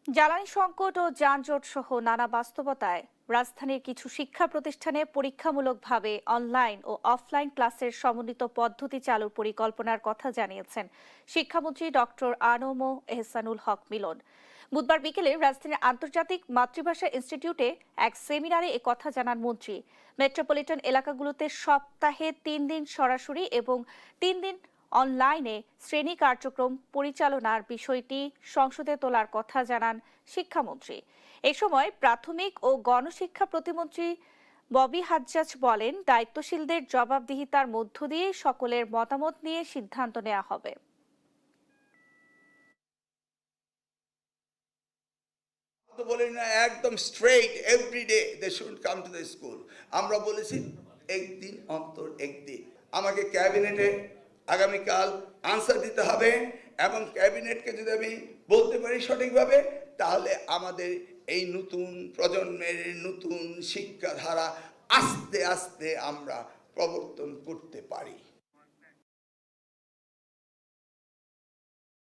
জ্বালানি সংকট ও যানজট সহ নানা বাস্তবতায় রাজধানীর কিছু শিক্ষা প্রতিষ্ঠানে পরীক্ষামূলকভাবে অনলাইন ও অফলাইন ক্লাসের সমন্বিত পদ্ধতি চালুর পরিকল্পনার কথা জানিয়েছেন শিক্ষামন্ত্রী ডক্টর আনম এহসানুল হক মিলন। বুধবার বিকেলে রাজধানীর আন্তর্জাতিক মাতৃভাষা ইনস্টিটিউটে এক সেমিনারে কথা জানান মন্ত্রী। মেট্রোপলিটন এলাকাগুলোতে সপ্তাহে 3 দিন সরাসরি এবং 3 দিন অনলাইনে শ্রেণী কার্যক্রম পরিচালনার বিষয়টি সংসদে তোলার কথা জানান শিক্ষামন্ত্রী। এ সময় প্রাথমিক ও গণশিক্ষা প্রতিমন্ত্রী ববি হাজ্জাজ বলেন, দায়িত্বশীলদের জবাবদিহিতার মধ্য দিয়ে সকলের মতামত নিয়ে সিদ্ধান্ত নেওয়া হবে। তো বলি না একদম straight everyday they should come to the school. আমরা বলেছি একদিন অন্তর একদিন। আমাকে ক্যাবিনেটে আগামীকাল আনসার দিতে হবে এবং ক্যাবিনেটকে যদি আমি বলতে পারি সঠিকভাবে, তাহলে আমাদের এই নতুন প্রজন্মের নতুন শিক্ষাধারা আস্তে আস্তে আমরা প্রবর্তন করতে পারি।